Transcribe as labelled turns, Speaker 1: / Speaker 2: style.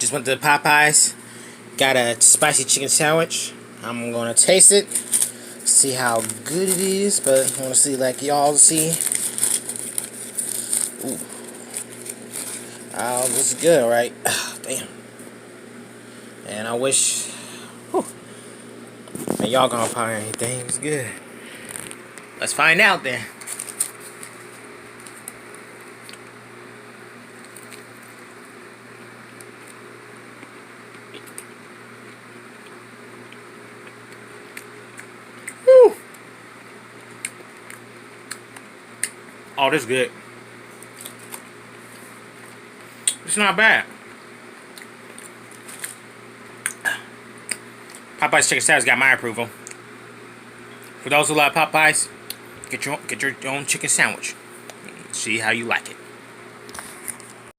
Speaker 1: Just went to Popeyes. Got a spicy chicken sandwich. I'm gonna taste it. See how good it is. But I wanna see like y'all see. Ooh. Oh, this is good, right? Oh, damn. And I wish. Whew, man, y'all gonna probably anything. It's good. Let's find out then. Whew. Oh, this is good. It's not bad. Popeyes chicken sandwich got my approval. For those who like Popeyes, get your own chicken sandwich. See how you like it.